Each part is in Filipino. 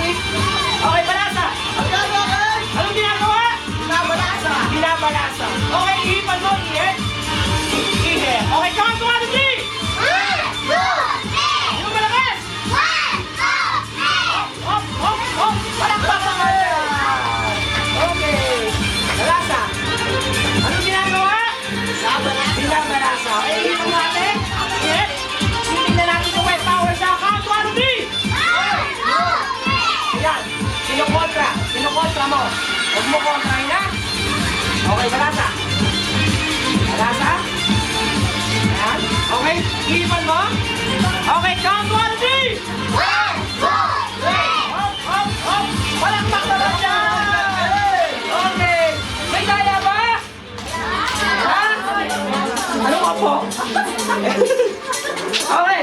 Okay? Okay, balasa. Anong ginagawa? Binabalasa. Okay, ihipan mo, ihe. Ihe. Okay, count to 1, 2, 3. Yung malakas. Hop, hop, hop. Palakpak naman yan. Okay. Balasa. Anong ginagawa? Binabalasa. Okay, ihipan natin. Ihe. Titignan natin kung may power sa count to 1, 2, 3. Ayan. Kinukontra. Kinukontra mo. Huwag mo kontrahin na. Okay, balasa. Balasa. Ayan. Okay, ihipan mo. Okay, count 1, 2, 3. Hop, hop, hop. Palakpak naman dyan. Okay. May kaya ba? Ha? Ano ka po? Okay.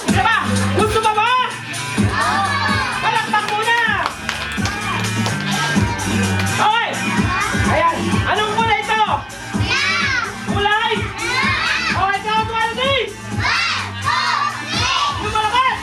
Isa ba? Gusto ba ba? Palakpak muna. Okay. Ayan. Anong kulay ito? Kulay? Okay, count 1, 2, 3. Yung malakas.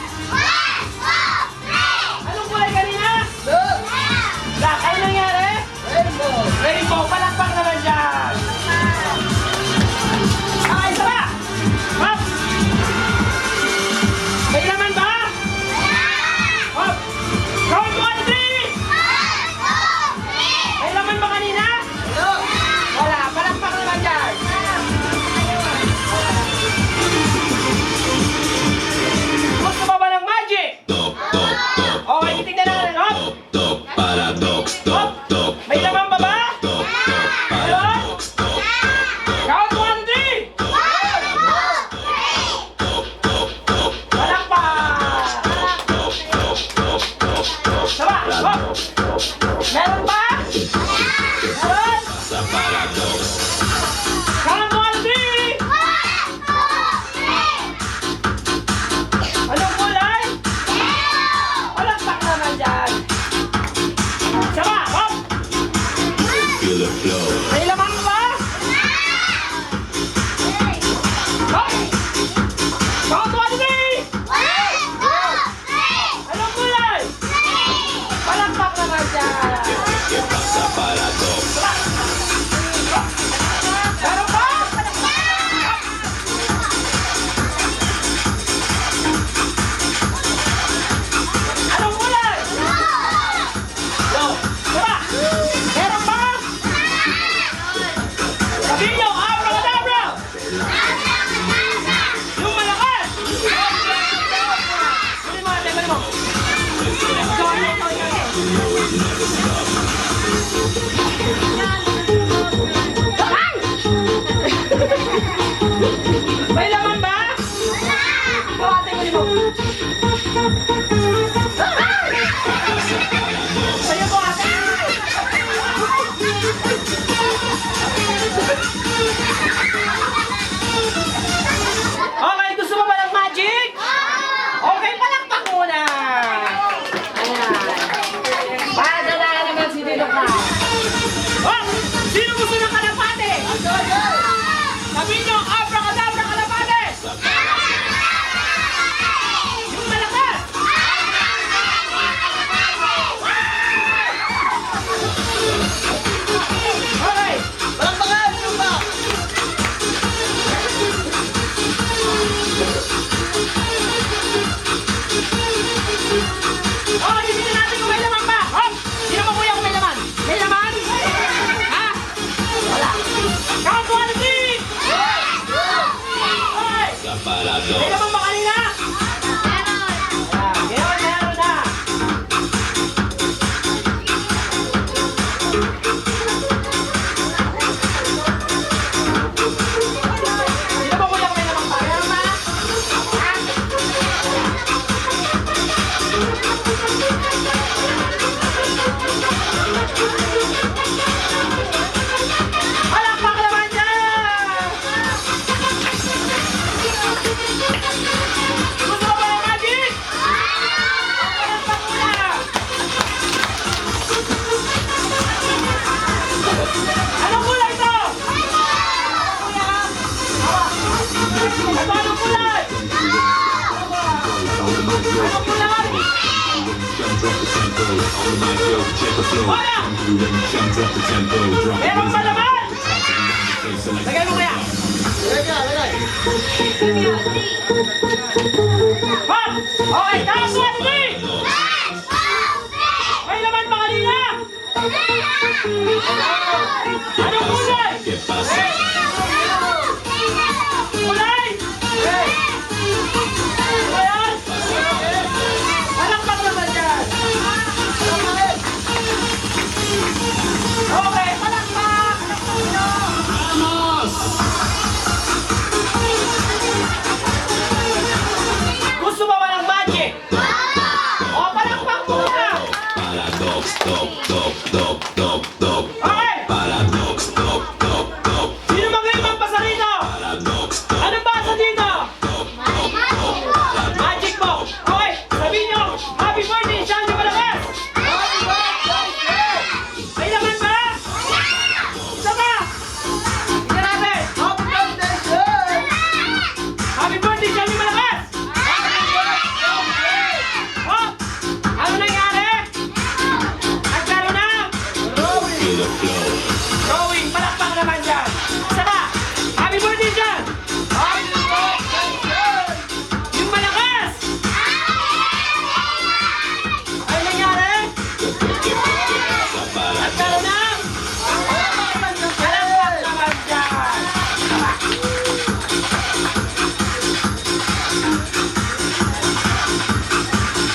Meron pa naman! Lagay mo kaya! Hop! Okay, tapos 1, 3! May laman pa kanina! Anong kulay? Kulay! Ayan! Palakpak naman yan! Okay, palakpak! Gusto mo ba ng magic? O, palakpak mo na! Okay! Sino magaling magpasa rito? Ano basa dito? Magic box! Okay, sabihin nyo, happy birthday, Sean de Malakas! May laman ba? Isa ba? Tingnan natin! Happy birthday, Sean de Malakas! Oh! Ano nangyari? Nagkaroon na? Drawing, palakpak naman dyan! Isa ba? Happy birthday, Sean! Yung malakas! Ano nangyari? Nagkaroon na? Palakpak naman dyan!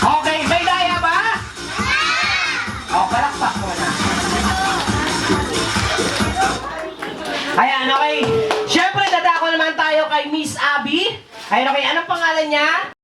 Okay, may daya ba? O, palakpak mo na. Ayan, okay. Siyempre, dadako naman tayo kay Miss Abby. Ayun, okay. Anong pangalan niya?